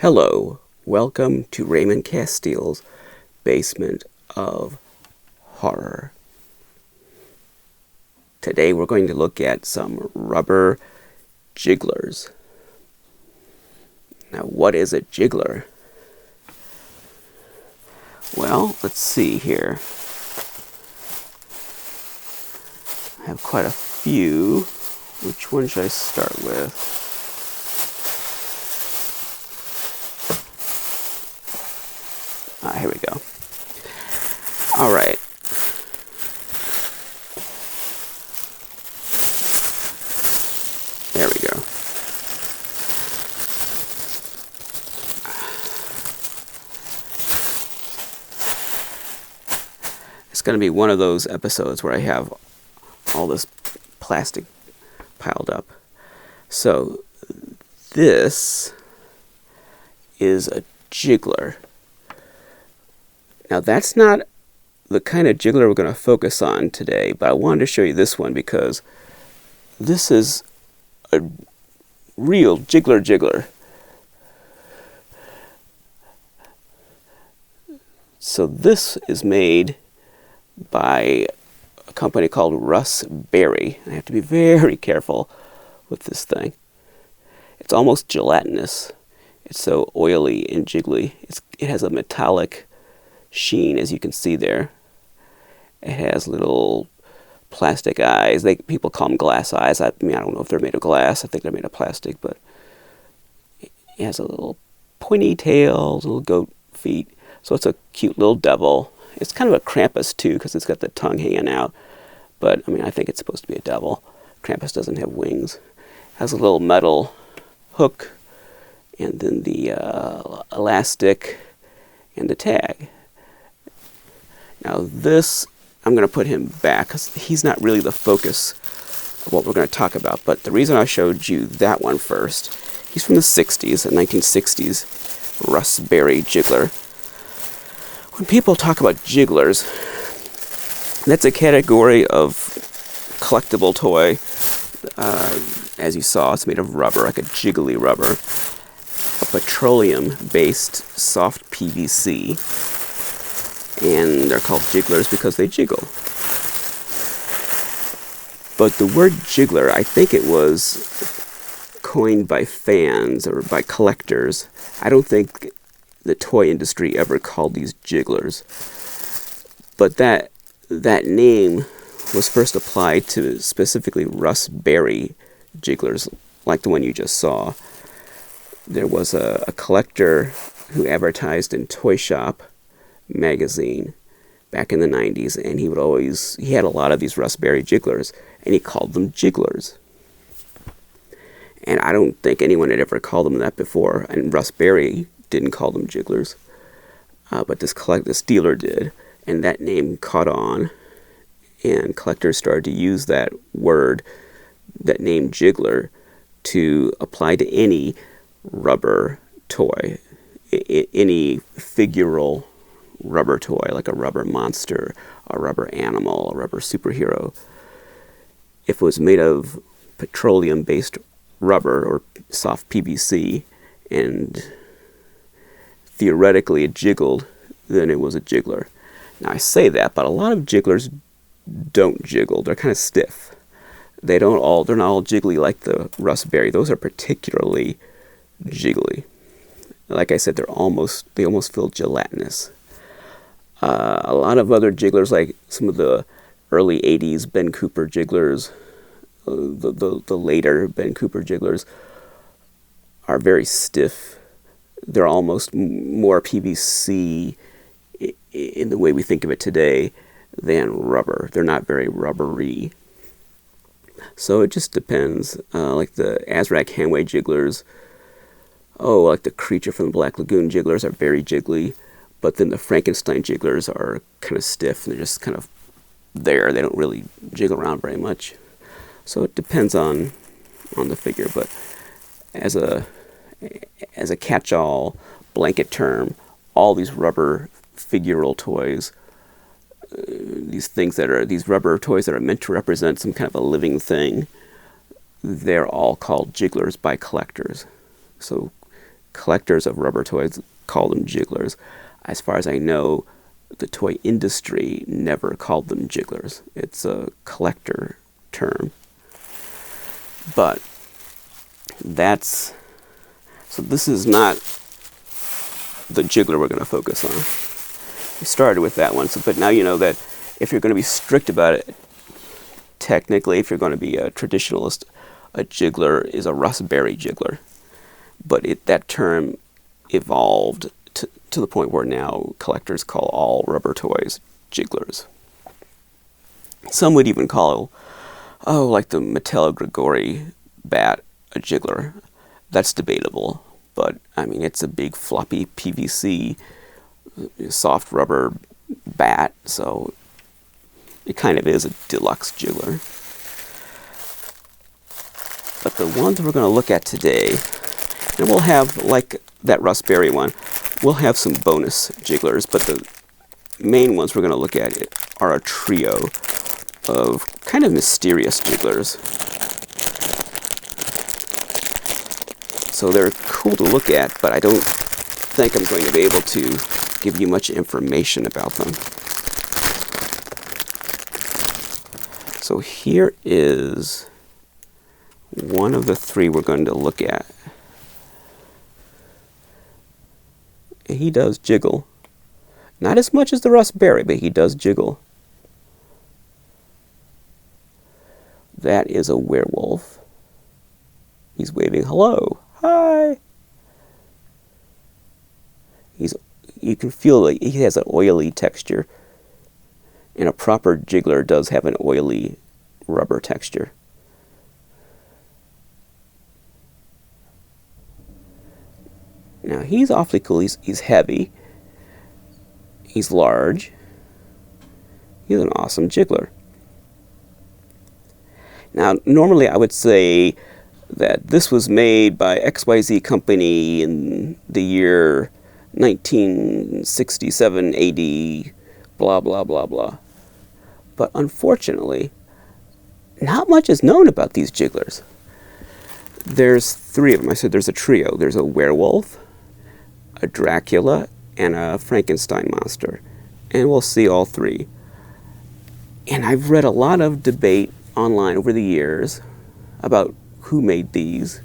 Hello, welcome to Raymond Castile's Basement of Horror. Today we're going to look at some rubber jigglers. Now, what is a jiggler? Well, let's see here. I have quite a few. Which one should I start with? Here we go. All right. There we go. It's going to be one of those episodes where I have all this plastic piled up. So this is a jiggler. Now that's not the kind of jiggler we're going to focus on today, but I wanted to show you this one because this is a real jiggler. So this is made by a company called Russ Berry. I have to be very careful with this thing. It's almost gelatinous. It's so oily and jiggly. It has a metallic sheen, as you can see there. It has little plastic eyes. People call them glass eyes. I mean, I don't know if they're made of glass. I think they're made of plastic, but it has a little pointy tail, little goat feet. So it's a cute little devil. It's kind of a Krampus too, because it's got the tongue hanging out. But I mean, I think it's supposed to be a devil. Krampus doesn't have wings. It has a little metal hook, and then the elastic and the tag. Now this, I'm going to put him back because he's not really the focus of what we're going to talk about. But the reason I showed you that one first, he's from the 60s, the 1960s, Russ Berry jiggler. When people talk about jigglers, that's a category of collectible toy. As you saw, it's made of rubber, like a jiggly rubber. A petroleum-based soft PVC. And they're called jigglers because they jiggle. But the word jiggler, I think it was coined by fans or by collectors. I don't think the toy industry ever called these jigglers. But that name was first applied to specifically Russ Berry jigglers, like the one you just saw. There was a collector who advertised in Toy Shop magazine back in the 90s, and he had a lot of these Russ Berry jigglers, and he called them jigglers. And I don't think anyone had ever called them that before, and Russ Berry didn't call them jigglers, but this dealer did, and that name caught on, and collectors started to use that word, that name jiggler, to apply to any rubber toy, any figural rubber toy, like a rubber monster, a rubber animal, a rubber superhero. If it was made of petroleum-based rubber or soft PVC, and theoretically it jiggled, then it was a jiggler. Now I say that, but a lot of jigglers don't jiggle. They're kind of stiff. They're not all jiggly like the Russ Berry. Those are particularly jiggly. Like I said, they almost feel gelatinous. A lot of other jigglers, like some of the early 80s Ben Cooper jigglers, the later Ben Cooper jigglers, are very stiff. They're almost more PVC in the way we think of it today than rubber. They're not very rubbery. So it just depends. Like the Azrak Hanway jigglers, like the Creature from the Black Lagoon jigglers are very jiggly. But then the Frankenstein jigglers are kind of stiff, and they're just kind of there. They don't really jiggle around very much. So it depends on the figure. But as a catch-all blanket term, all these rubber figural toys, these rubber toys that are meant to represent some kind of a living thing, they're all called jigglers by collectors. So collectors of rubber toys call them jigglers. As far as I know, the toy industry never called them jigglers. It's a collector term. But so this is not the jiggler we're going to focus on. We started with that one, but now you know that if you're going to be strict about it, technically, if you're going to be a traditionalist, a jiggler is a Russ Berry jiggler. But that term evolved to the point where now collectors call all rubber toys jigglers. Some would even call, like the Mattel Grigori bat a jiggler. That's debatable, but I mean, it's a big floppy PVC soft rubber bat, so it kind of is a deluxe jiggler. But the ones we're going to look at today, and we'll have, like that Russ Berry one, we'll have some bonus jigglers, but the main ones we're going to look at are a trio of kind of mysterious jigglers. So they're cool to look at, but I don't think I'm going to be able to give you much information about them. So here is one of the three we're going to look at. And he does jiggle. Not as much as the Russ Berry, but he does jiggle. That is a werewolf. He's waving hello. Hi. You can feel like he has an oily texture. And a proper jiggler does have an oily rubber texture. Now he's awfully cool. He's heavy. He's large. He's an awesome jiggler. Now normally I would say that this was made by XYZ company in the year 1967 AD, blah, blah, blah, blah. But unfortunately, not much is known about these jigglers. There's three of them. I said there's a trio. There's a werewolf, a Dracula, and a Frankenstein monster. And we'll see all three. And I've read a lot of debate online over the years about who made these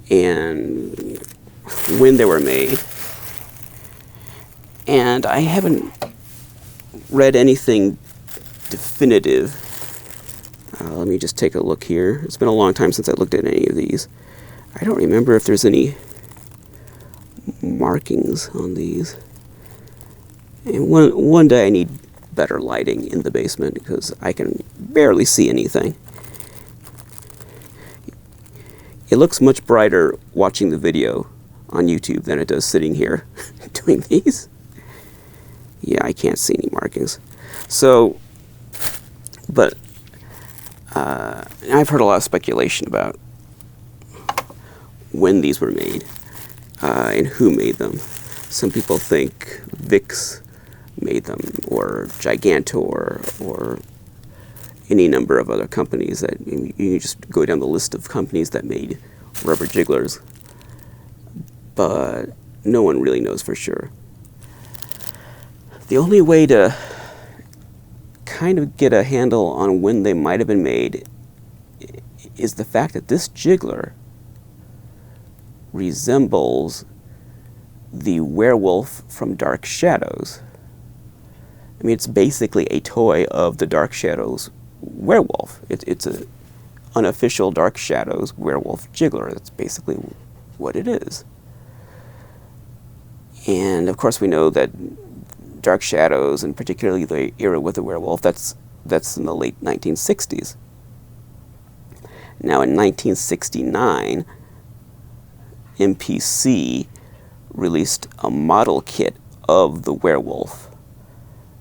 and when they were made. And I haven't read anything definitive. Let me just take a look here. It's been a long time since I looked at any of these. I don't remember if there's any markings on these. And one day I need better lighting in the basement because I can barely see anything. It looks much brighter watching the video on YouTube than it does sitting here doing these. Yeah, I can't see any markings. So, but I've heard a lot of speculation about when these were made and who made them. Some people think Vicks made them, or Gigantor, or any number of other companies. That you just go down the list of companies that made rubber jigglers, but no one really knows for sure. The only way to kind of get a handle on when they might have been made is the fact that this jiggler resembles the werewolf from Dark Shadows. I mean, it's basically a toy of the Dark Shadows werewolf. It's an unofficial Dark Shadows werewolf jiggler. That's basically what it is. And of course we know that Dark Shadows, and particularly the era with the werewolf, that's in the late 1960s. Now in 1969, MPC released a model kit of the werewolf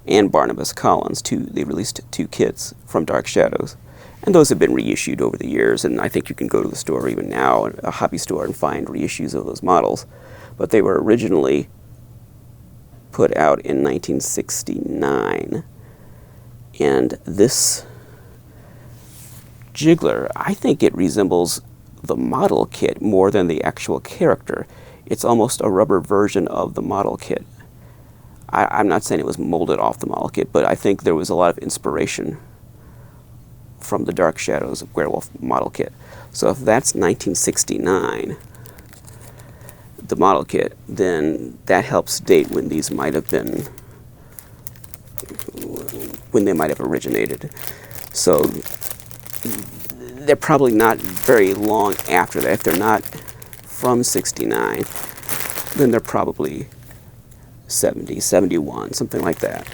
and Barnabas Collins. They released two kits from Dark Shadows. And those have been reissued over the years, and I think you can go to the store even now, a hobby store, and find reissues of those models. But they were originally put out in 1969. And this jiggler, I think it resembles the model kit more than the actual character. It's almost a rubber version of the model kit. I'm not saying it was molded off the model kit, but I think there was a lot of inspiration from the Dark Shadows of Werewolf model kit. So if that's 1969, the model kit, then that helps date when these might have been, when they might have originated. So they're probably not very long after that. If they're not from 69, then they're probably 70, 71, something like that,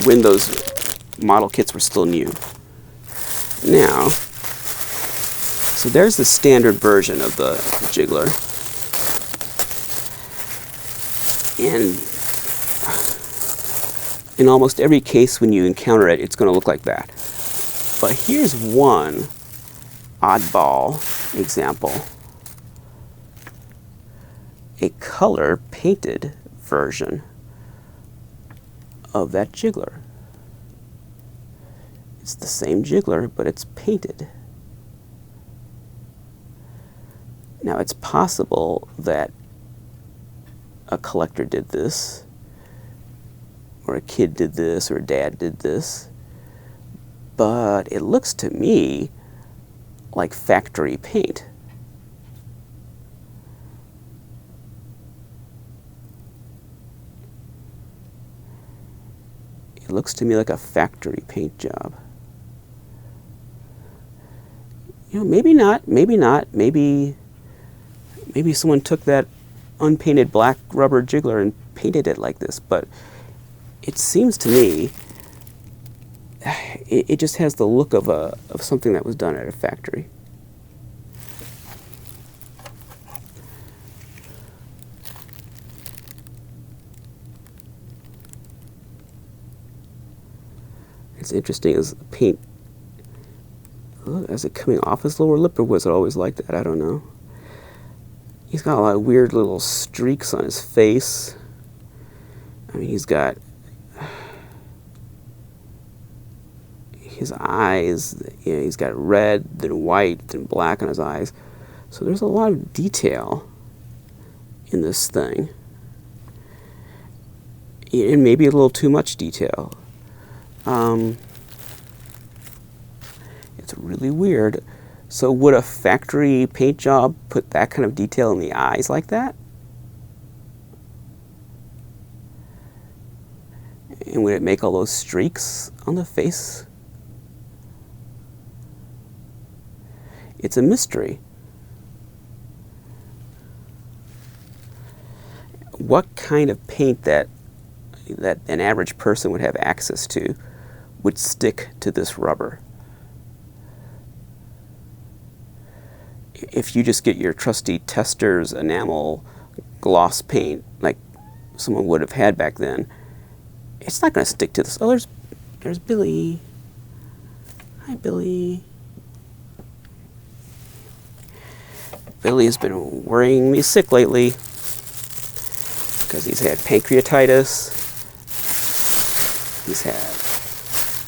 when those model kits were still new. Now, so there's the standard version of the jiggler. And in almost every case when you encounter it, it's going to look like that. But here's one oddball example. A color painted version of that jiggler. It's the same jiggler, but it's painted. Now, it's possible that a collector did this, or a kid did this, or a dad did this, but it looks to me like factory paint. It looks to me like a factory paint job. You know, maybe not, maybe someone took that unpainted black rubber jiggler and painted it like this, but it seems to me it just has the look of something that was done at a factory. It's interesting, is the paint, is it coming off his lower lip, or was it always like that? I don't know. He's got a lot of weird little streaks on his face. I mean, he's got his eyes, you know, he's got red, then white, then black on his eyes. So there's a lot of detail in this thing. And maybe a little too much detail. It's really weird. So would a factory paint job put that kind of detail in the eyes like that? And would it make all those streaks on the face? It's a mystery. What kind of paint that an average person would have access to would stick to this rubber? If you just get your trusty Tester's enamel gloss paint like someone would have had back then, it's not going to stick to this. Oh, there's Billy. Hi, Billy. Billy has been worrying me sick lately because he's had pancreatitis. He's had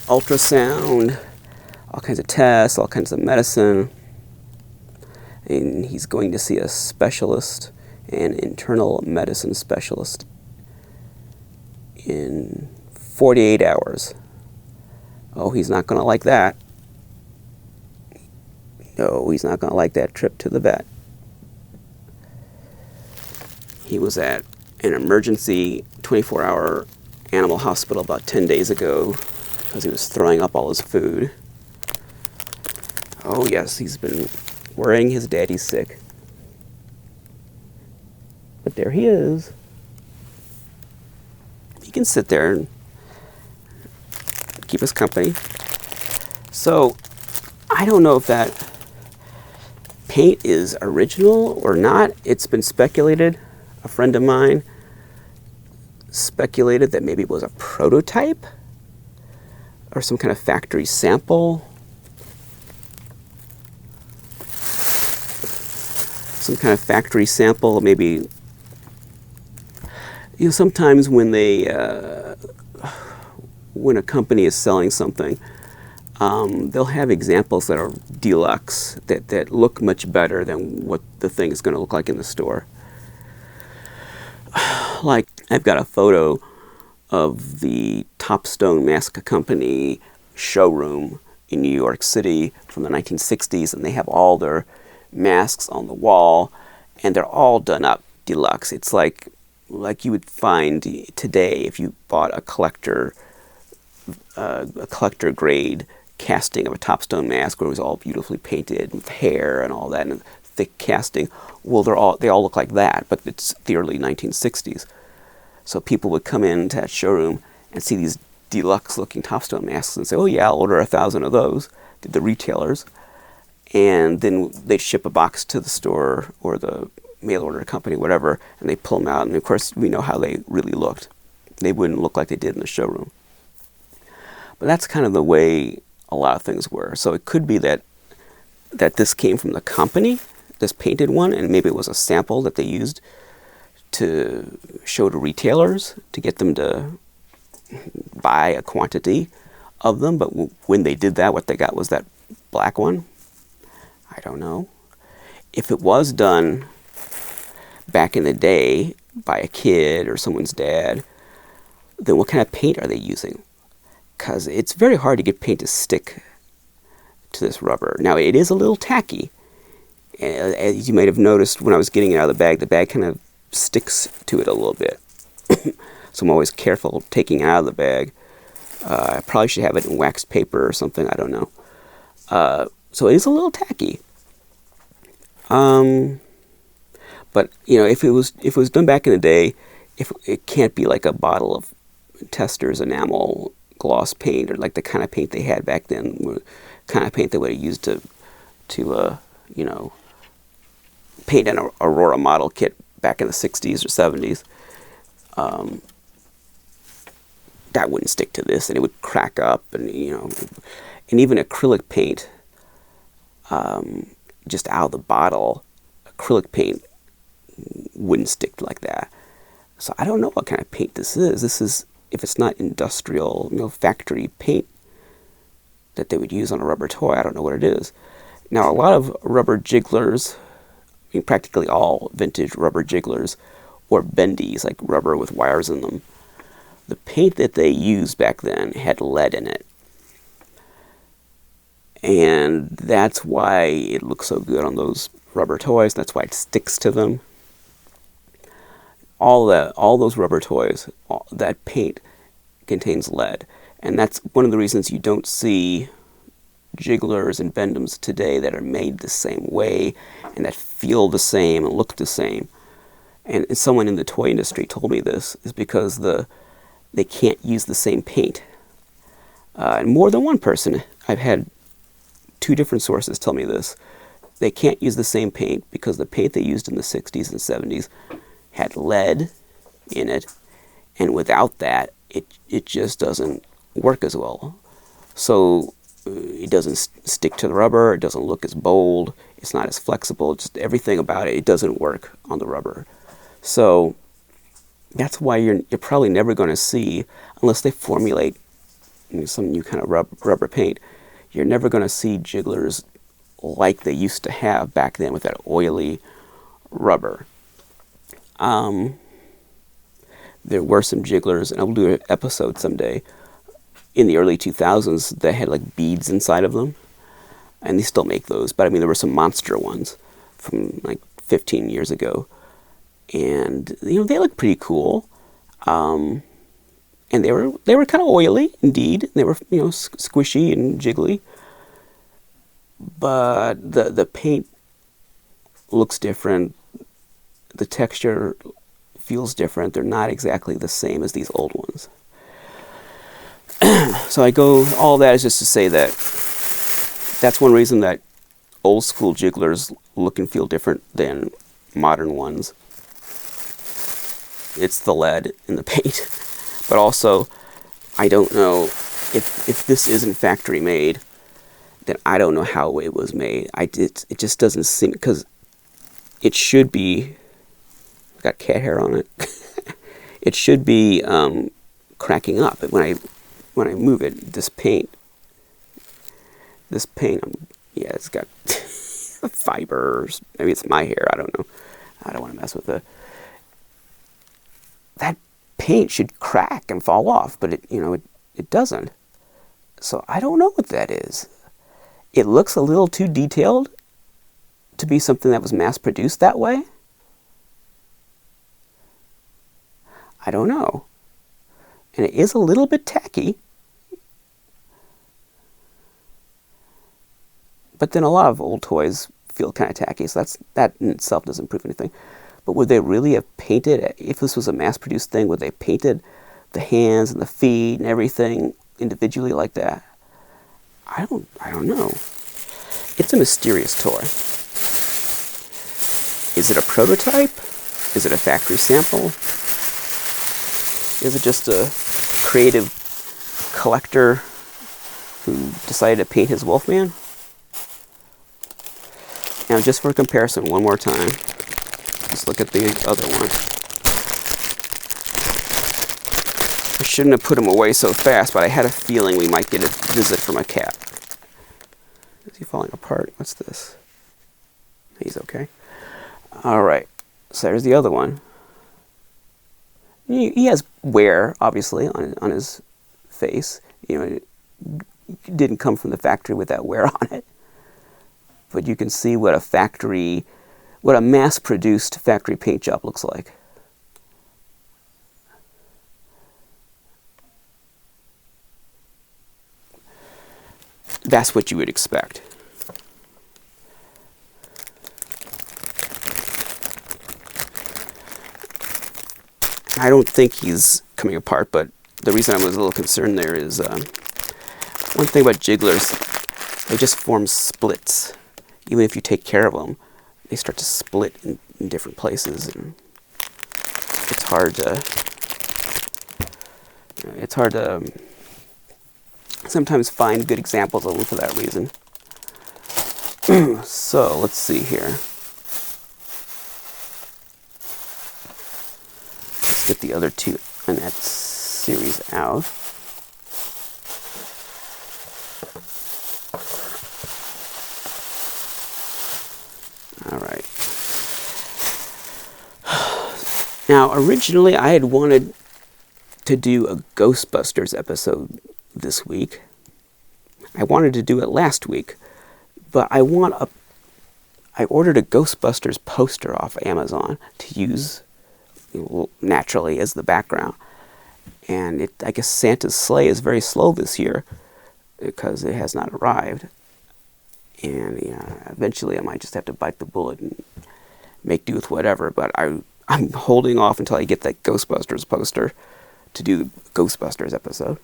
ultrasound, all kinds of tests, all kinds of medicine. And he's going to see a specialist, an internal medicine specialist, in 48 hours. Oh, he's not going to like that. No, he's not going to like that trip to the vet. He was at an emergency 24-hour animal hospital about 10 days ago because he was throwing up all his food. Oh, yes, he's been worrying his daddy sick. But there he is. He can sit there and keep us company. So, I don't know if that paint is original or not. It's been speculated. A friend of mine speculated that maybe it was a prototype or some kind of factory sample. Some kind of factory sample, maybe. You know, sometimes when a company is selling something, they'll have examples that are deluxe, that look much better than what the thing is going to look like in the store. Like, I've got a photo of the Topstone Mask Company showroom in New York City from the 1960s, and they have all their masks on the wall, and they're all done up deluxe. It's like you would find today if you bought a collector grade casting of a Topstone mask, where it was all beautifully painted with hair and all that, and thick casting. Well, they all look like that, but it's the early 1960s. So people would come into that showroom and see these deluxe-looking Topstone masks and say, "Oh yeah, I'll order 1,000 of those," did the retailers. And then they'd ship a box to the store or the mail order company, whatever, and they pull them out. And of course, we know how they really looked. They wouldn't look like they did in the showroom. But that's kind of the way a lot of things were. So it could be that this came from the company, this painted one, and maybe it was a sample that they used to show to retailers to get them to buy a quantity of them. But when they did that, what they got was that black one. I don't know. If it was done back in the day by a kid or someone's dad, then what kind of paint are they using? Because it's very hard to get paint to stick to this rubber. Now, it is a little tacky. As you might have noticed when I was getting it out of the bag kind of sticks to it a little bit. So I'm always careful taking it out of the bag. I probably should have it in waxed paper or something. I don't know. So it is a little tacky. But if it was done back in the day, if it can't be like a bottle of Tester's enamel gloss paint, or like the kind of paint they had back then, kind of paint they would have used to paint an Aurora model kit back in the 60s or 70s. That wouldn't stick to this, and it would crack up, and even acrylic paint, just out of the bottle, acrylic paint wouldn't stick like that. So I don't know what kind of paint this is. This is, if it's not industrial, factory paint that they would use on a rubber toy, I don't know what it is. Now, a lot of rubber jigglers, practically all vintage rubber jigglers, or bendies, like rubber with wires in them, the paint that they used back then had lead in it. And that's why it looks so good on those rubber toys. That's why it sticks to them. All those rubber toys, that paint contains lead. And that's one of the reasons you don't see jigglers and bendums today that are made the same way and that feel the same and look the same. And someone in the toy industry told me this, is because they can't use the same paint. And more than one person, I've had 2 different sources tell me this. They can't use the same paint because the paint they used in the 60s and 70s had lead in it, and without that, it just doesn't work as well. So it doesn't stick to the rubber, it doesn't look as bold, it's not as flexible, just everything about it doesn't work on the rubber. So that's why you're probably never going to see, unless they formulate some new kind of rubber paint, you're never going to see jigglers like they used to have back then with that oily rubber. There were some jigglers, and I'll do an episode someday, in the early 2000s that had like beads inside of them, and they still make those, but there were some monster ones from like 15 years ago, and they look pretty cool, and they were kind of oily indeed. They were squishy and jiggly, but the paint looks different, the texture feels different. They're not exactly the same as these old ones. So all that is just to say that that's one reason that old school jigglers look and feel different than modern ones. It's the lead in the paint. But also, I don't know if this isn't factory made, then I don't know how it was made. It just doesn't seem, because it should be, got cat hair on it. It should be cracking up when I move it. This paint This paint, yeah, it's got fibers. Maybe it's my hair. I don't know. I don't want to mess with it. That paint should crack and fall off, but it doesn't. So I don't know what that is. It looks a little too detailed to be something that was mass-produced that way. I don't know. And it is a little bit tacky. But then a lot of old toys feel kind of tacky, so that in itself doesn't prove anything. But would they really have painted, if this was a mass-produced thing, would they have painted the hands and the feet and everything individually like that? I don't know. It's a mysterious toy. Is it a prototype? Is it a factory sample? Is it just a creative collector who decided to paint his Wolfman? Now, just for comparison, one more time, let's look at the other one. I shouldn't have put him away so fast, but I had a feeling we might get a visit from a cat. Is he falling apart? What's this? He's okay. All right, so there's the other one. He has wear, obviously, on his face. It didn't come from the factory with that wear on it. But you can see what a mass-produced factory paint job looks like. That's what you would expect. I don't think he's coming apart, but the reason I was a little concerned there is one thing about jigglers, they just form splits. Even if you take care of them, they start to split in different places, and it's hard to sometimes find good examples of them for that reason. So let's see here. Let's get the other two in that series out. All right. Now, originally I had wanted to do a Ghostbusters episode this week. I wanted to do it last week, but I ordered a Ghostbusters poster off Amazon to use naturally as the background. And I guess Santa's sleigh is very slow this year because it has not arrived. And eventually I might just have to bite the bullet and make do with whatever. But I'm holding off until I get that Ghostbusters poster to do the Ghostbusters episode.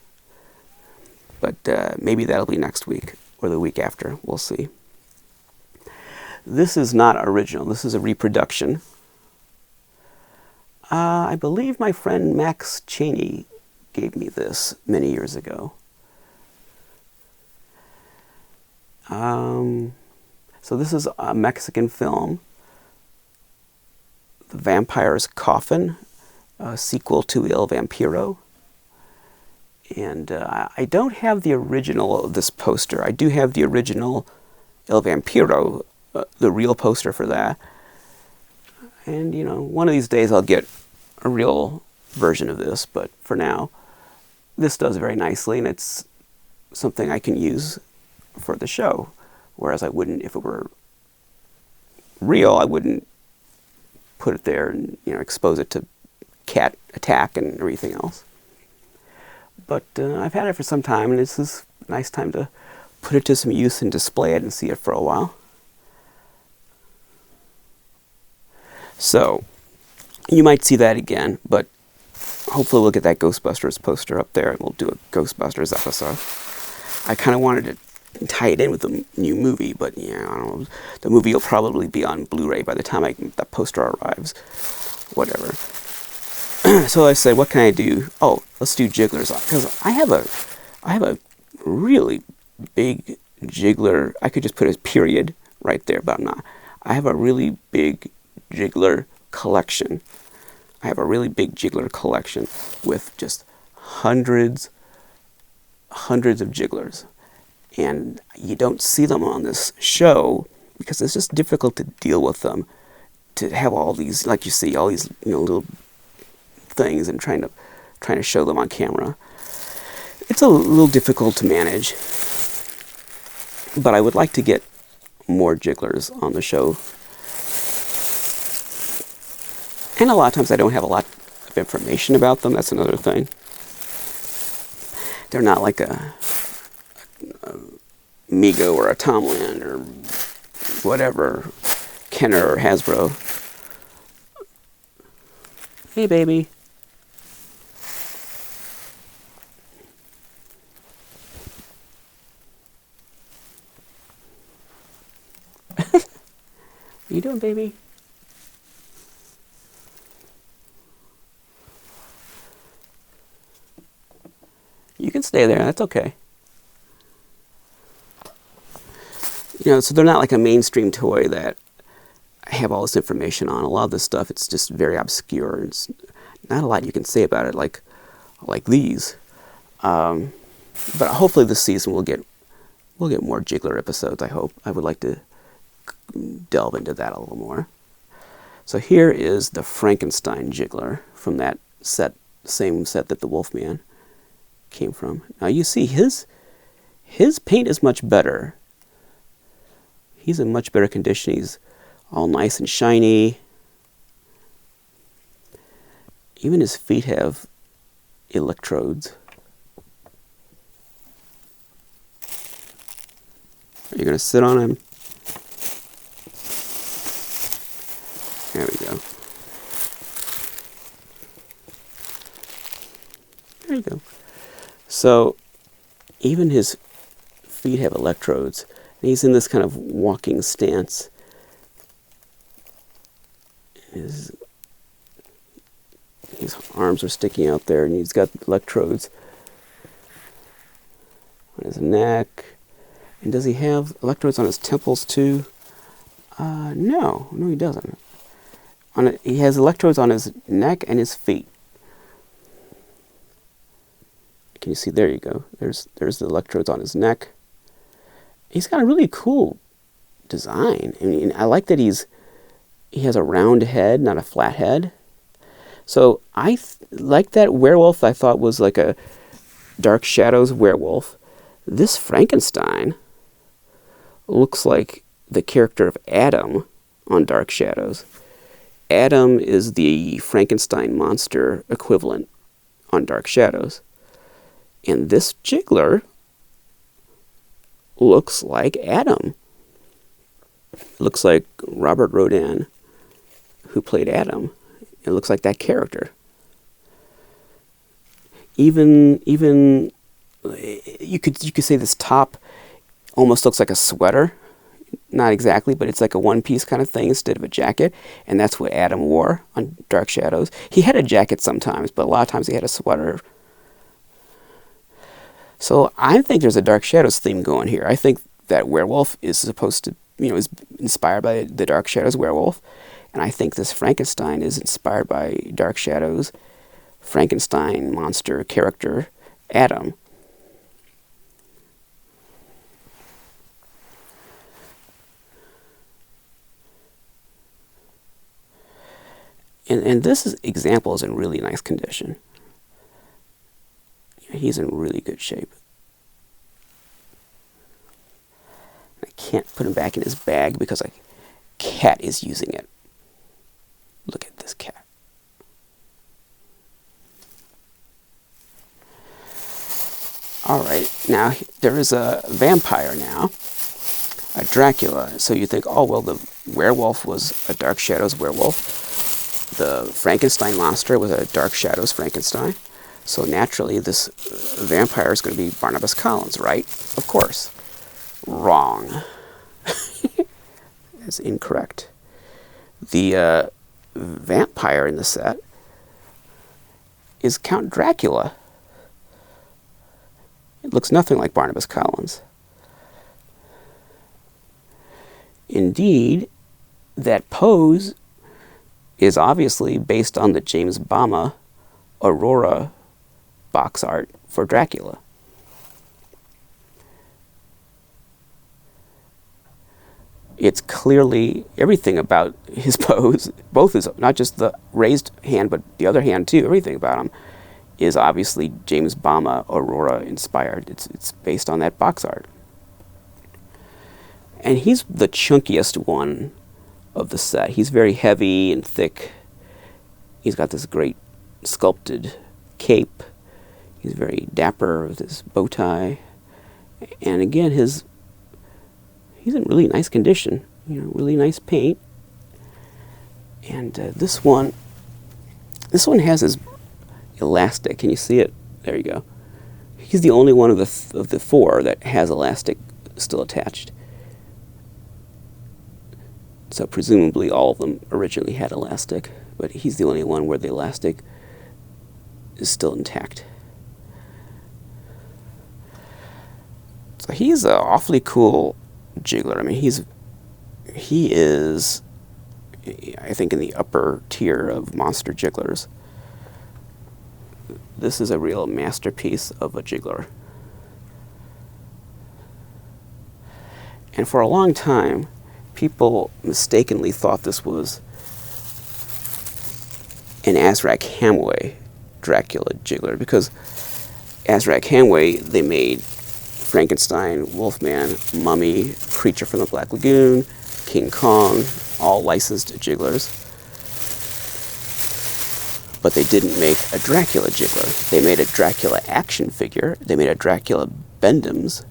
But maybe that'll be next week or the week after. We'll see. This is not original. This is a reproduction. I believe my friend Max Cheney gave me this many years ago. So this is a Mexican film, The Vampire's Coffin, a sequel to El Vampiro. And I don't have the original of this poster. I do have the original El Vampiro, the real poster for that. And, one of these days I'll get a real version of this, but for now, this does very nicely, and it's something I can use for the show. Whereas I wouldn't, if it were real, I wouldn't put it there and expose it to cat attack and everything else. But I've had it for some time, and this is a nice time to put it to some use and display it and see it for a while. So you might see that again, but hopefully we'll get that Ghostbusters poster up there and we'll do a Ghostbusters episode. I kind of wanted to tie it in with the new movie, but I don't know. The movie will probably be on Blu-ray by the time that poster arrives. Whatever. So I said, what can I do? Oh, let's do Jigglers, because I have a really big Jiggler. I could just put a period right there, but I'm not. I have a really big Jiggler collection. I have a really big Jiggler collection with just hundreds of Jigglers. And you don't see them on this show because it's just difficult to deal with them. To have all these, like you see, all these little things and trying to show them on camera. It's a little difficult to manage. But I would like to get more jigglers on the show. And a lot of times I don't have a lot of information about them. That's another thing. They're not like a Mego or a Tomland or whatever, Kenner or Hasbro. Hey, baby. What you doing, baby? You can stay there. That's okay. So they're not like a mainstream toy that I have all this information on. A lot of this stuff, it's just very obscure. It's not a lot you can say about it, like these. But hopefully this season we'll get more Jiggler episodes. I hope. I would like to delve into that a little more. So here is the Frankenstein Jiggler from that set, same set that the Wolfman came from. Now you see his paint is much better. He's in much better condition. He's all nice and shiny. Even his feet have electrodes. Are you going to sit on him? There we go. There you go. So, even his feet have electrodes. And he's in this kind of walking stance. His arms are sticking out there, and he's got electrodes on his neck. And does he have electrodes on his temples too? No, he doesn't. He has electrodes on his neck and his feet. Can you see? There you go. There's the electrodes on his neck. He's got a really cool design. I mean, I like that he has a round head, not a flat head. So I like that werewolf. I thought was like a Dark Shadows werewolf. This Frankenstein looks like the character of Adam on Dark Shadows. Adam is the Frankenstein monster equivalent on Dark Shadows. And this Jiggler looks like Adam. Looks like Robert Rodin, who played Adam. It looks like that character. Even you could say this top almost looks like a sweater. Not exactly, but it's like a one-piece kind of thing instead of a jacket. And that's what Adam wore on Dark Shadows. He had a jacket sometimes, but a lot of times he had a sweater. So I think there's a Dark Shadows theme going here. I think that werewolf is supposed to, is inspired by the Dark Shadows werewolf. And I think this Frankenstein is inspired by Dark Shadows Frankenstein monster character, Adam. And this example is in really nice condition. He's in really good shape. I can't put him back in his bag because a cat is using it. Look at this cat. Alright, now there is a vampire now, a Dracula. So you think, oh, well, the werewolf was a Dark Shadows werewolf. The Frankenstein monster was a Dark Shadows Frankenstein. So naturally, this vampire is going to be Barnabas Collins, right? Of course. Wrong. That's incorrect. The vampire in the set is Count Dracula. It looks nothing like Barnabas Collins. Indeed, that pose is obviously based on the James Bama Aurora box art for Dracula. it's clearly everything about his pose, both his, not just the raised hand, but the other hand too, everything about him is obviously James Bama Aurora inspired. It's based on that box art. And he's the chunkiest one of the set. He's very heavy and thick. He's got this great sculpted cape. He's very dapper with his bow tie. And again, he's in really nice condition. You know, really nice paint. And this one has his elastic. Can you see it? There you go. He's the only one of the four that has elastic still attached. So presumably all of them originally had elastic, but he's the only one where the elastic is still intact. So he's an awfully cool jiggler. I mean, he is, I think, in the upper tier of monster jigglers. This is a real masterpiece of a jiggler. And for a long time, people mistakenly thought this was an Azrak Hamway Dracula jiggler, because Azrak Hamway, they made Frankenstein, Wolfman, Mummy, Creature from the Black Lagoon, King Kong, all licensed jigglers. But they didn't make a Dracula jiggler. They made a Dracula action figure, they made a Dracula Bendham's,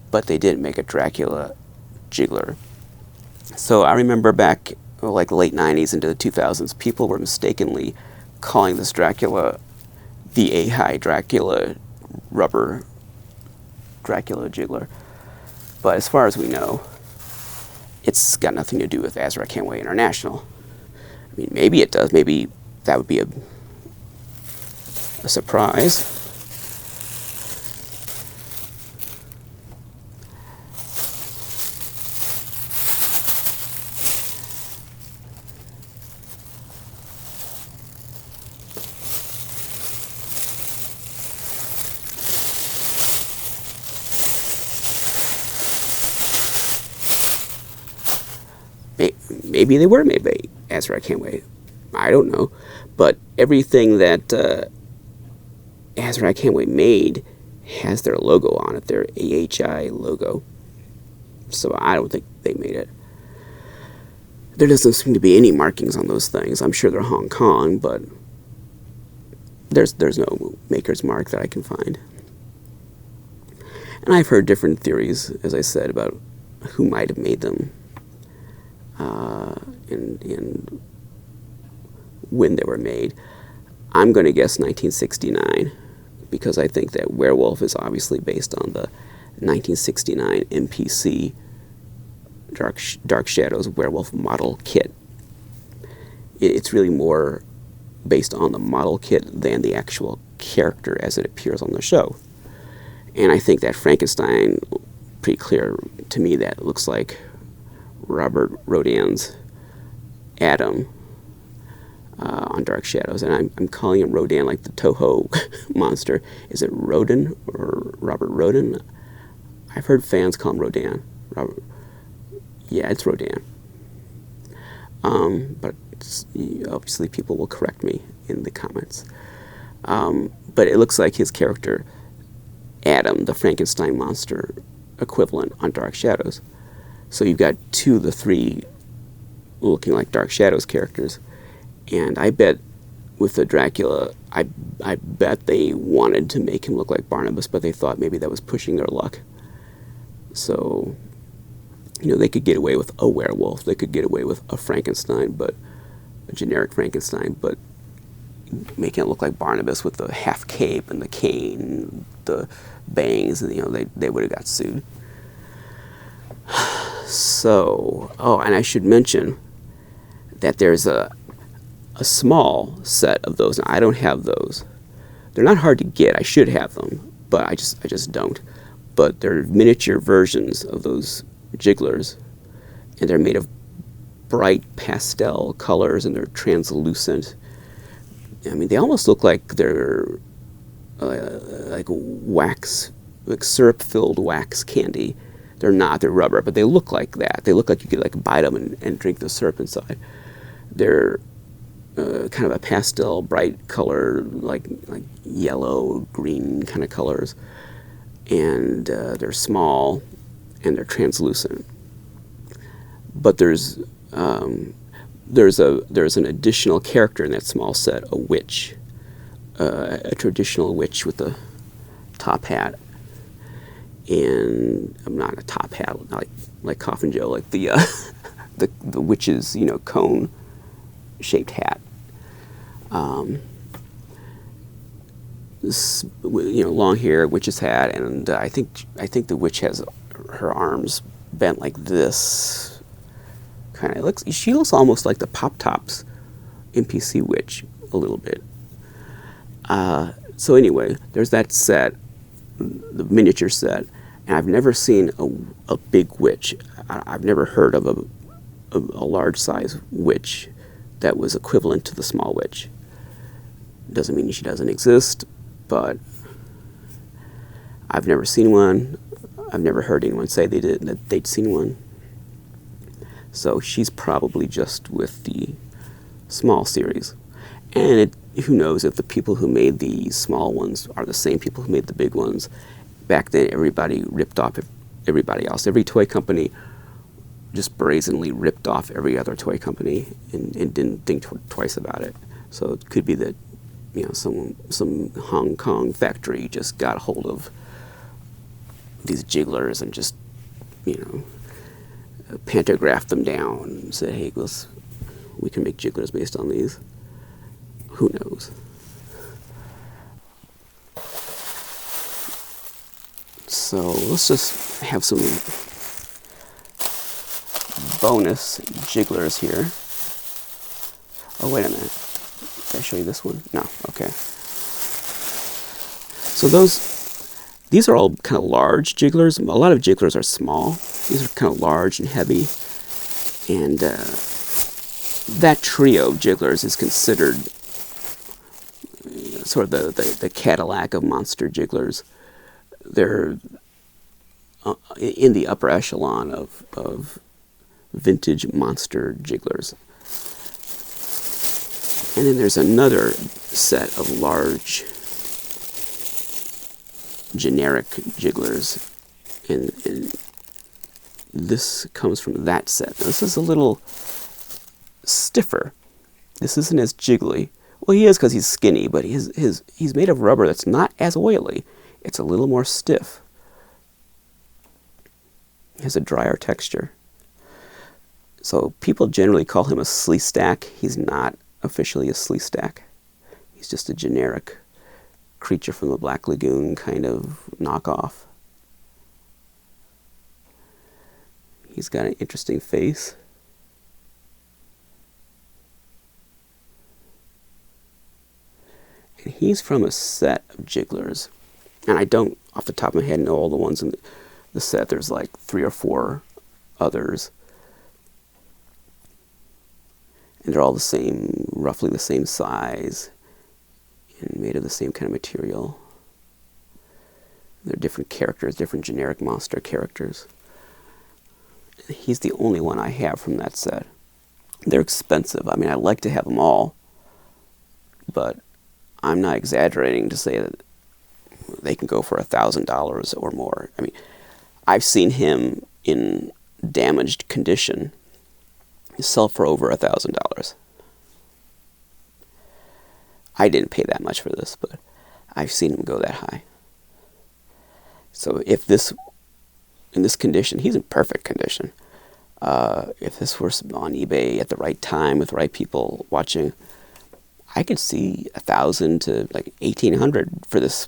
but they didn't make a Dracula jiggler. So I remember back, like the late 90s into the 2000s, people were mistakenly calling this Dracula the A-High Dracula rubber Dracula jiggler. But as far as we know, it's got nothing to do with Azrak Hamway International. I mean, maybe it does. Maybe that would be a surprise. Maybe they were made by Azrak Hamway. I don't know. But everything that Azrak Hamway made has their logo on it, their AHI logo. So I don't think they made it. There doesn't seem to be any markings on those things. I'm sure they're Hong Kong, but there's no maker's mark that I can find. And I've heard different theories, as I said, about who might have made them. And when they were made. I'm going to guess 1969, because I think that Werewolf is obviously based on the 1969 MPC Dark Shadows Werewolf model kit. It's really more based on the model kit than the actual character as it appears on the show. And I think that Frankenstein, pretty clear to me, that looks like Robert Rodin's Adam on Dark Shadows, and I'm calling him Rodin like the Toho monster. Is it Rodin or Robert Rodin? I've heard fans call him Rodin. Robert. Yeah, it's Rodin. But obviously people will correct me in the comments. But it looks like his character, Adam, the Frankenstein monster equivalent on Dark Shadows. So you've got two of the three looking like Dark Shadows characters. And I bet with the Dracula, I bet they wanted to make him look like Barnabas, but they thought maybe that was pushing their luck. So, you know, they could get away with a werewolf, they could get away with a Frankenstein, but a generic Frankenstein, but making it look like Barnabas with the half cape and the cane, the bangs, and, you know, they would have got sued. So, oh, and I should mention that there's a small set of those. Now, I don't have those. They're not hard to get. I should have them, but I just don't. But they're miniature versions of those jigglers, and they're made of bright pastel colors, and they're translucent. I mean, they almost look like they're like wax, like syrup-filled wax candy. They're not. They're rubber, but they look like that. They look like you could like bite them and drink the syrup inside. They're kind of a pastel, bright color, like yellow, green kind of colors, and they're small and they're translucent. But there's an additional character in that small set, a witch, a traditional witch with a top hat, and I'm not a top hat like Coffin Joe, like the the witch's cone shaped hat. Long hair, witch's hat, and I think the witch has her arms bent like this. Kind of she looks almost like the Pop Tops NPC witch a little bit. So anyway, there's that set, the miniature set, and I've never seen a big witch. I've never heard of a large size witch that was equivalent to the small witch. Doesn't mean she doesn't exist, but I've never seen one. I've never heard anyone say that they'd seen one. So she's probably just with the small series. And who knows if the people who made the small ones are the same people who made the big ones. Back then, everybody ripped off everybody else. Every toy company just brazenly ripped off every other toy company and didn't think twice about it. So it could be that some Hong Kong factory just got a hold of these jigglers and just pantographed them down and said, hey, we can make jigglers based on these. Who knows? So let's just have some bonus jigglers here. Oh, wait a minute. Did I show you this one? No, okay. So these are all kind of large jigglers. A lot of jigglers are small. These are kind of large and heavy. And that trio of jigglers is considered sort of the Cadillac of monster jigglers. They're in the upper echelon of vintage monster jigglers. And then there's another set of large generic jigglers, and this comes from that set. Now, this is a little stiffer. This isn't as jiggly. Well, he is because he's skinny, but he's made of rubber that's not as oily. It's a little more stiff. It has a drier texture. So people generally call him a slee stack. He's not officially a slee stack. He's just a generic creature from the Black Lagoon kind of knockoff. He's got an interesting face. And he's from a set of jigglers. And I don't, off the top of my head, know all the ones in the set. There's like 3 or 4 others. And they're all the same, roughly the same size, and made of the same kind of material. They're different characters, different generic monster characters. He's the only one I have from that set. They're expensive. I mean, I'd like to have them all, but I'm not exaggerating to say that they can go for $1,000 or more. I mean, I've seen him in damaged condition sell for over $1,000. I didn't pay that much for this, but I've seen him go that high. So if this, in this condition, he's in perfect condition. If this were on eBay at the right time with the right people watching, I could see $1,000 to like $1,800 for this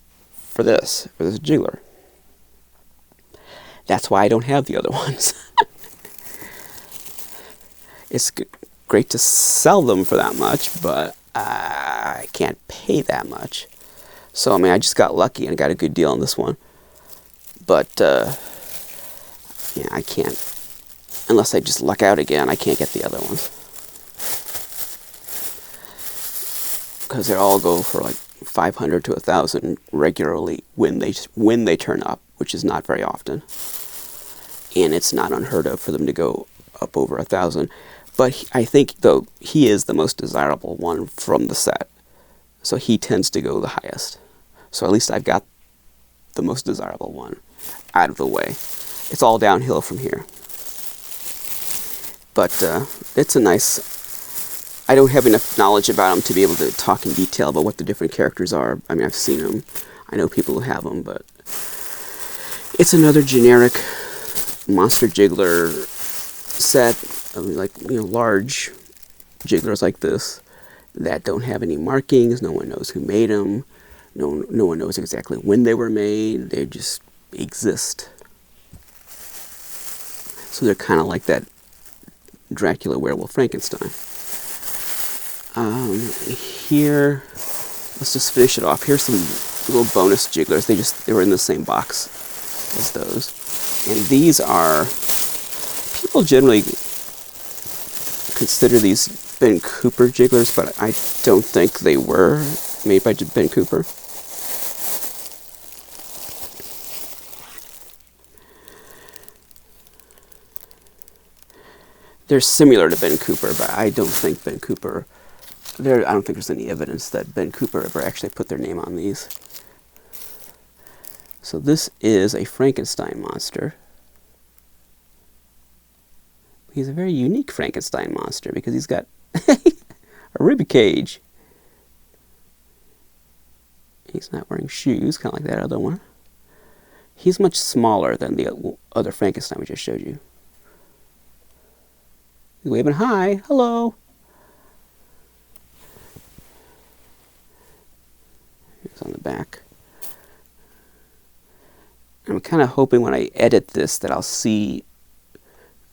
jiggler. That's why I don't have the other ones. It's great to sell them for that much, but I can't pay that much. So, I mean, I just got lucky and got a good deal on this one. But, yeah, I can't, unless I just luck out again, I can't get the other ones. Because they all go for like $500 to $1,000 regularly when they turn up, which is not very often. and it's not unheard of for them to go up over 1,000. But I think, though, he is the most desirable one from the set, so he tends to go the highest. So at least I've got the most desirable one out of the way. It's all downhill from here. But it's a nice... I don't have enough knowledge about them to be able to talk in detail about what the different characters are. I mean, I've seen them. I know people who have them, but... It's another generic monster jiggler set of, like, you know, large jigglers like this that don't have any markings. No one knows who made them. No one knows exactly when they were made. They just exist. So they're kind of like that Dracula, Werewolf, Frankenstein. Here, let's just finish it off. Here's some little bonus jigglers. They were in the same box as those. And these are, people generally consider these Ben Cooper jigglers, but I don't think they were made by Ben Cooper. They're similar to Ben Cooper, but I don't think Ben Cooper... I don't think there's any evidence that Ben Cooper ever actually put their name on these. So this is a Frankenstein monster. He's a very unique Frankenstein monster because he's got a rib cage. He's not wearing shoes, kind of like that other one. He's much smaller than the other Frankenstein we just showed you. He's waving hi, hello. Here's on the back. I'm kind of hoping when I edit this that I'll see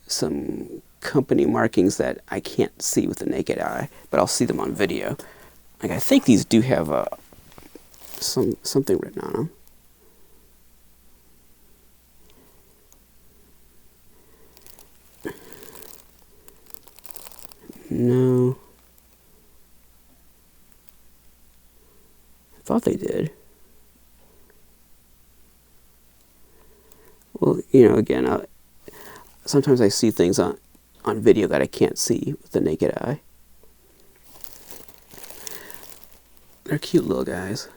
some company markings that I can't see with the naked eye, but I'll see them on video. Like, I think these do have something written on them. No. I thought they did. Well, you know, again, sometimes I see things on video that I can't see with the naked eye. They're cute little guys.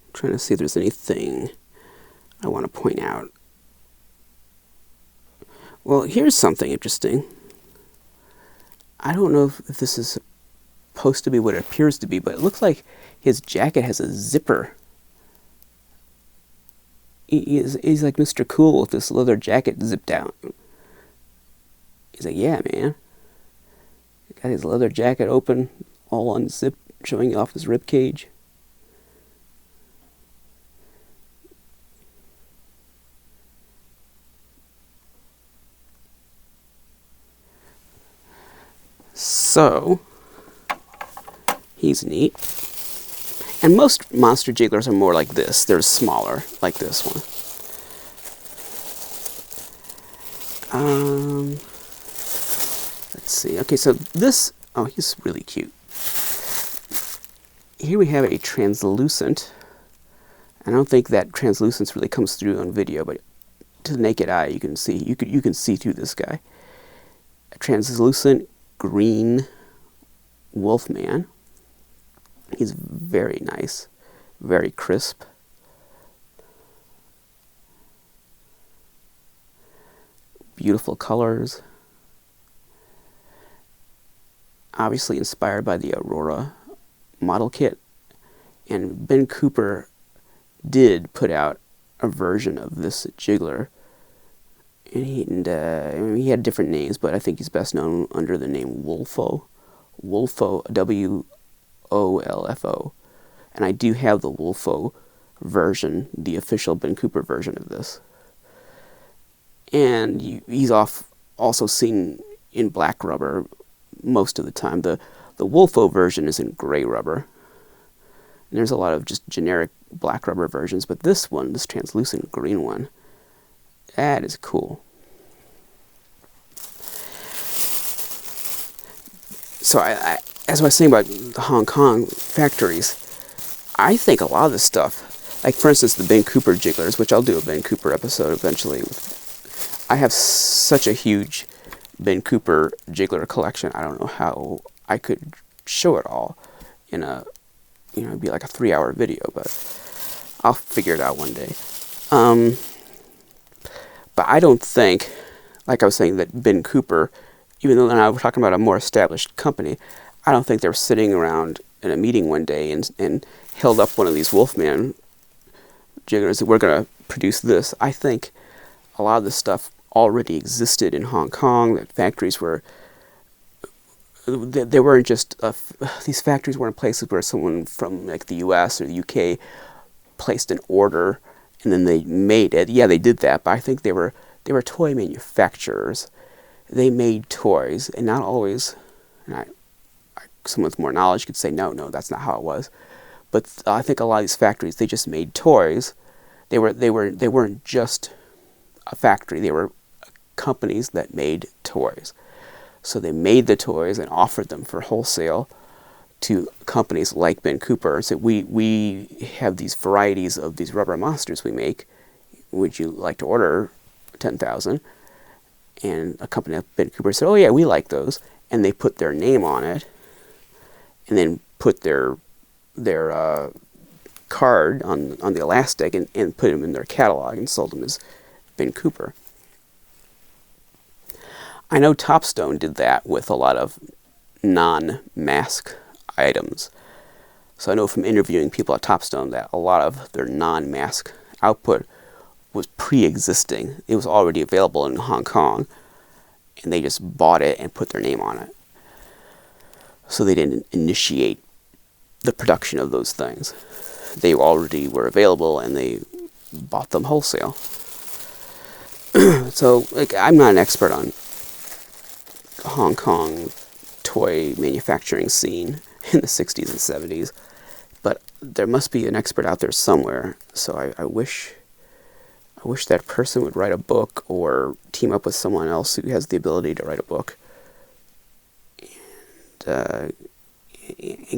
I'm trying to see if there's anything I want to point out. Well, here's something interesting. I don't know if this is supposed to be what it appears to be, but it looks like his jacket has a zipper. He's like Mr. Cool with this leather jacket zipped out. He's like, yeah, man. Got his leather jacket open, all unzipped, showing off his rib cage. So, he's neat. And most monster jigglers are more like this. They're smaller, like this one. Let's see. Okay, so this... Oh, he's really cute. Here we have a translucent. I don't think that translucence really comes through on video, but to the naked eye, you can see. You can see through this guy. A translucent green wolfman. He's very nice, very crisp. Beautiful colors. Obviously inspired by the Aurora model kit. And Ben Cooper did put out a version of this jiggler. And I mean, he had different names, but I think he's best known under the name Wolfo. Wolfo, W-O-L-F-O. And I do have the Wolfo version, the official Ben Cooper version of this. And he's also seen in black rubber most of the time. The Wolfo version is in gray rubber. And there's a lot of just generic black rubber versions, but this one, this translucent green one, that is cool. So as I was saying about the Hong Kong factories, I think a lot of this stuff, Like, for instance, the Ben Cooper Jigglers, which I'll do a Ben Cooper episode eventually. I have such a huge Ben Cooper Jiggler collection. I don't know how I could show it all in a, it'd be like a 3-hour video, but I'll figure it out one day. But I don't think, like I was saying, that Ben Cooper, even though now we're talking about a more established company, I don't think they were sitting around in a meeting one day and held up one of these Wolfman jigglers that we're going to produce this. I think a lot of this stuff already existed in Hong Kong, that factories were, they weren't just, these factories weren't places where someone from like the US or the UK placed an order and then they made it. Yeah, they did that, but I think they were toy manufacturers. They made toys, and not always, and someone with more knowledge could say, no, that's not how it was. But I think a lot of these factories, they just made toys. They weren't just a factory. They were companies that made toys. So they made the toys and offered them for wholesale to companies like Ben Cooper and said, we have these varieties of these rubber monsters we make. Would you like to order 10,000? And a company like Ben Cooper said, oh yeah, we like those. And they put their name on it and then put their card on the elastic and put them in their catalog and sold them as Ben Cooper. I know Topstone did that with a lot of non-mask items. So I know from interviewing people at Topstone that a lot of their non-mask output was pre-existing. It was already available in Hong Kong, and they just bought it and put their name on it. So they didn't initiate the production of those things. They already were available, and they bought them wholesale. So, like, I'm not an expert on Hong Kong toy manufacturing scene in the 60s and 70s, but there must be an expert out there somewhere. So I wish that person would write a book or team up with someone else who has the ability to write a book and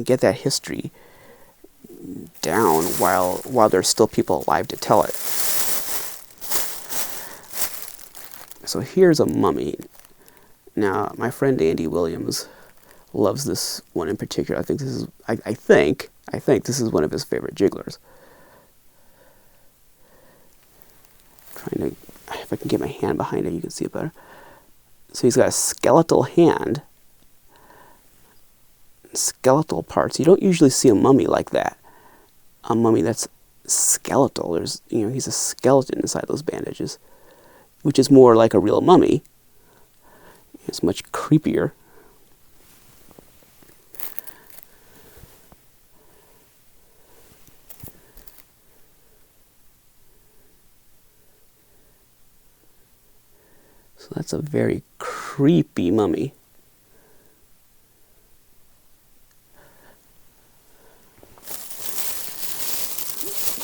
get that history down while there's still people alive to tell it. So here's a mummy. Now, my friend Andy Williams loves this one in particular. I think this is this is one of his favorite jigglers. Trying to, if I can get my hand behind it, you can see it better. So he's got a skeletal hand, skeletal parts. You don't usually see a mummy like that. A mummy that's skeletal. There's, he's a skeleton inside those bandages, which is more like a real mummy. It's much creepier. So that's a very creepy mummy.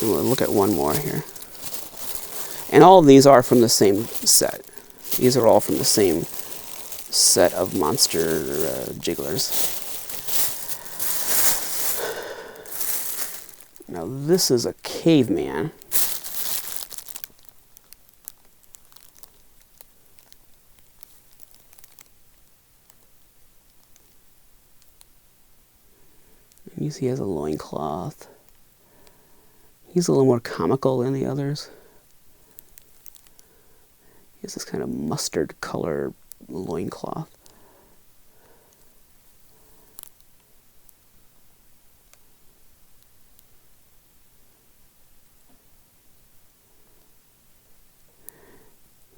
We'll look at one more here. And all of these are from the same set. These are all from the same set of monster jigglers. Now this is a caveman. And you see he has a loincloth. He's a little more comical than the others. He has this kind of mustard color loincloth.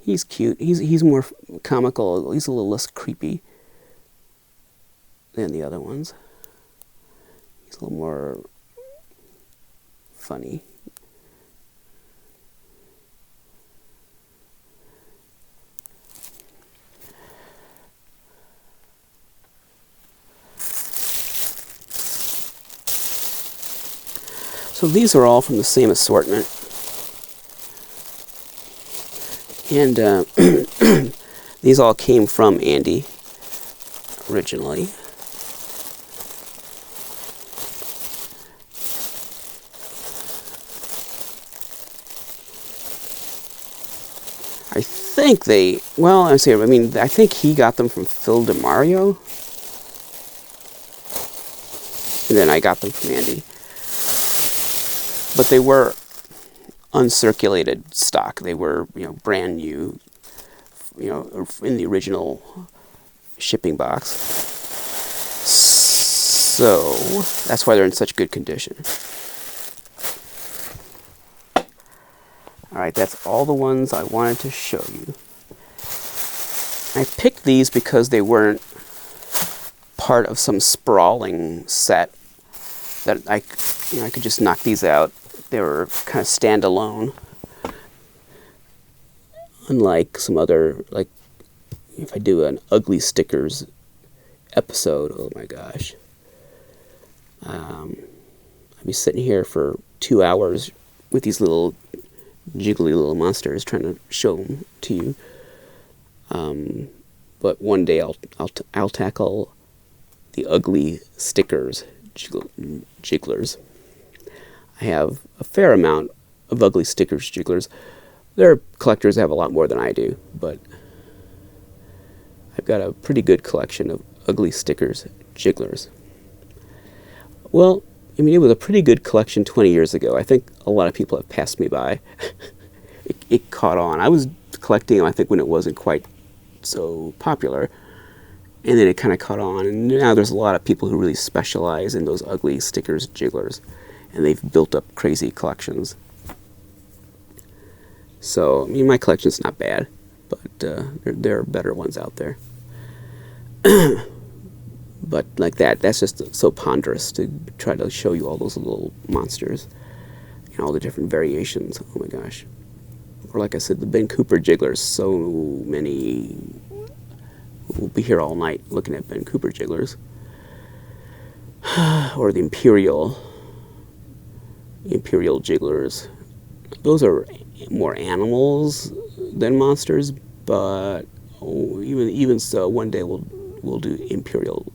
He's cute. He's more comical. He's a little less creepy than the other ones. He's a little more funny. So these are all from the same assortment. And these all came from Andy originally. think they, well, I think he got them from Phil DeMario, and then I got them from Andy. But they were uncirculated stock. They were, brand new, in the original shipping box. So that's why they're in such good condition. Alright, that's all the ones I wanted to show you. I picked these because they weren't part of some sprawling set that I could just knock these out. They were kind of standalone. Unlike some other, like, if I do an Ugly Stickers episode, oh my gosh. I'd be sitting here for 2 hours with these little jiggly little monsters trying to show them to you. But one day I'll tackle the Ugly Stickers Jigglers. I have a fair amount of Ugly Stickers Jigglers. There are collectors that have a lot more than I do, but I've got a pretty good collection of Ugly Stickers Jigglers. Well, it was a pretty good collection 20 years ago. I think a lot of people have passed me by. It caught on. I was collecting them, I think, when it wasn't quite so popular, and then it kind of caught on, and now there's a lot of people who really specialize in those Ugly Stickers Jigglers, and they've built up crazy collections. So, my collection's not bad, but there are better ones out there. But like that's just so ponderous to try to show you all those little monsters and all the different variations. Oh my gosh. Or like I said, the Ben Cooper Jigglers, so many. We'll be here all night looking at Ben Cooper Jigglers. Or the Imperial Jigglers. Those are more animals than monsters, but even so, one day we'll do Imperial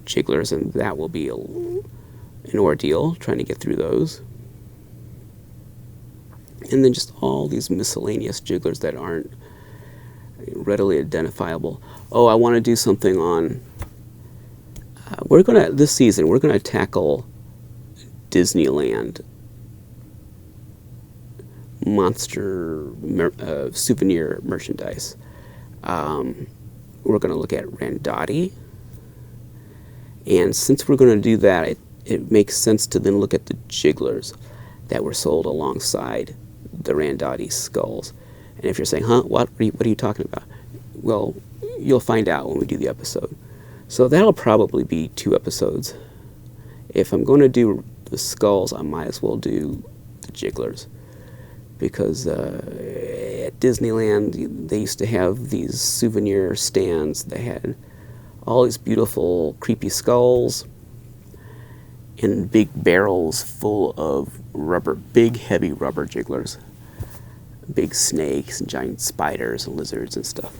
Jigglers, and that will be an ordeal trying to get through those. And then just all these miscellaneous jigglers that aren't readily identifiable. Oh, I want to do something on. This season we're gonna tackle Disneyland monster souvenir merchandise. We're gonna look at Randotti, and since we're gonna do that, it makes sense to then look at the jigglers that were sold alongside the Randotti skulls. And if you're saying, what are you talking about? Well, you'll find out when we do the episode. So that'll probably be 2 episodes. If I'm going to do the skulls, I might as well do the jigglers. Because at Disneyland, they used to have these souvenir stands. They had all these beautiful, creepy skulls in big barrels full of big, heavy rubber jigglers. Big snakes and giant spiders and lizards and stuff.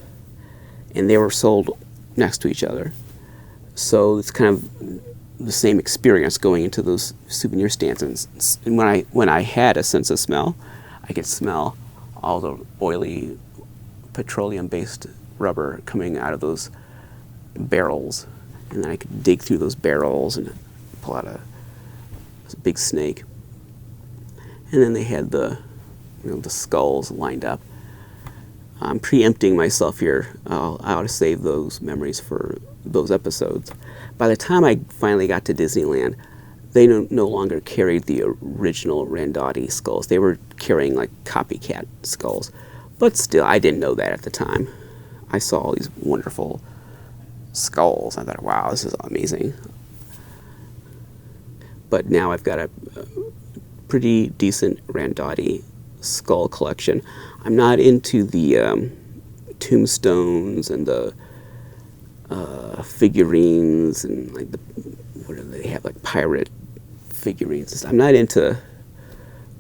And they were sold next to each other. So it's kind of the same experience going into those souvenir stands. And when I had a sense of smell, I could smell all the oily, petroleum-based rubber coming out of those barrels. And then I could dig through those barrels and pull out a big snake. And then they had the skulls lined up. I'm preempting myself here. I ought to save those memories for those episodes. By the time I finally got to Disneyland, they no longer carried the original Randotti skulls. They were carrying like copycat skulls. But still, I didn't know that at the time. I saw all these wonderful skulls. I thought, wow, this is amazing. But now I've got a pretty decent Randotti skull collection. I'm not into the tombstones and the figurines and like what do they have, like pirate figurines. I'm not into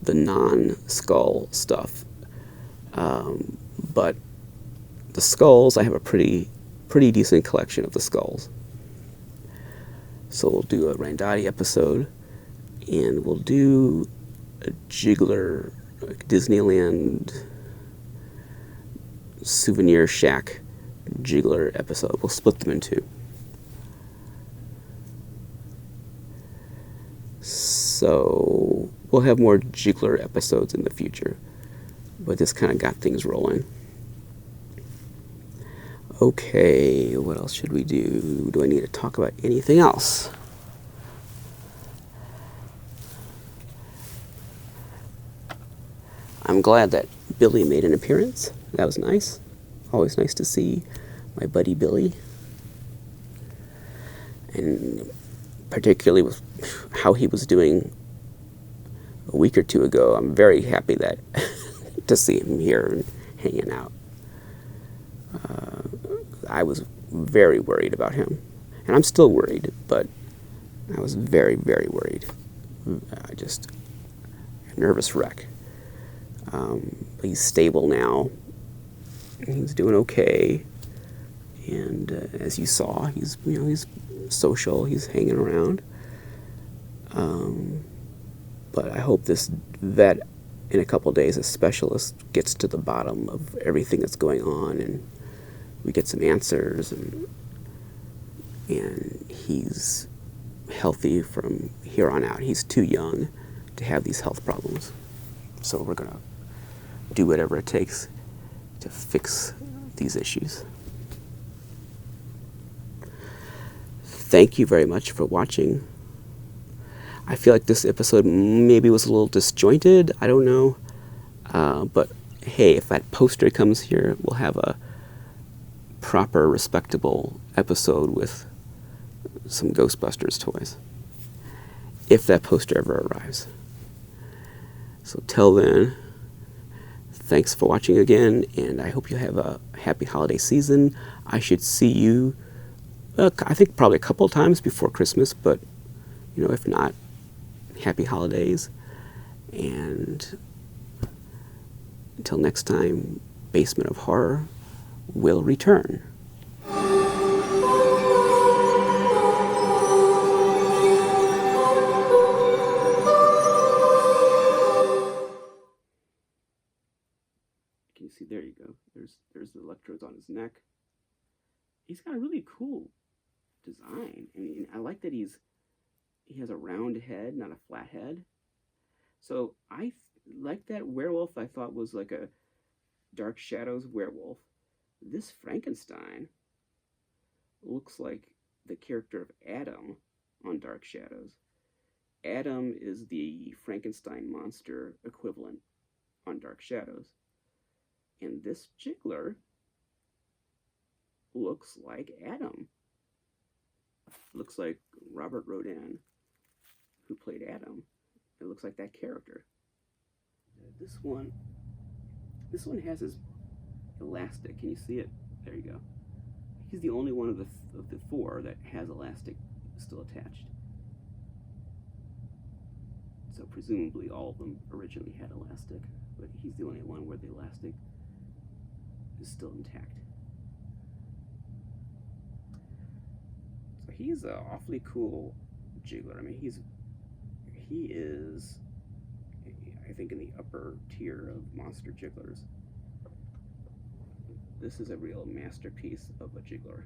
the non-skull stuff. But the skulls, I have a pretty decent collection of the skulls. So we'll do a Randotti episode, and we'll do a jiggler, like Disneyland Souvenir Shack Jiggler episode. We'll split them in two. So we'll have more Jiggler episodes in the future, but this kind of got things rolling. Okay, what else should we do? Do I need to talk about anything else? I'm glad that Billy made an appearance. That was nice. Always nice to see my buddy Billy. And particularly with how he was doing a week or two ago, I'm very happy that to see him here and hanging out. I was very worried about him. And I'm still worried, but I was very, very worried. Just a nervous wreck. But he's stable now. He's doing okay. And as you saw, he's social. He's hanging around. But I hope this vet in a couple days, a specialist, gets to the bottom of everything that's going on, and we get some answers, and he's healthy from here on out. He's too young to have these health problems. So we're going to do whatever it takes to fix these issues. Thank you very much for watching. I feel like this episode maybe was a little disjointed. I don't know. But hey, if that poster comes here, we'll have a proper, respectable episode with some Ghostbusters toys. If that poster ever arrives. So till then, thanks for watching again, and I hope you have a happy holiday season. I should see you, I think probably a couple of times before Christmas, but if not, happy holidays. And until next time, Basement of Horror will return. Can you see? There you go. There's the electrodes on his neck. He's got a really cool design. I mean, I like that he has a round head, not a flat head. So I like that werewolf. I thought was like a Dark Shadows werewolf. This Frankenstein looks like the character of Adam on Dark Shadows. Adam is the Frankenstein monster equivalent on Dark Shadows. And this Jiggler looks like Adam. Looks like Robert Rodin, who played Adam. It looks like that character. This one has his elastic. Can you see it? There you go. He's the only one of the four that has elastic still attached. So presumably all of them originally had elastic, but he's the only one where the elastic is still intact. So he's an awfully cool Jiggler. I mean, he is, I think, in the upper tier of monster Jigglers. This is a real masterpiece of a Jiggler.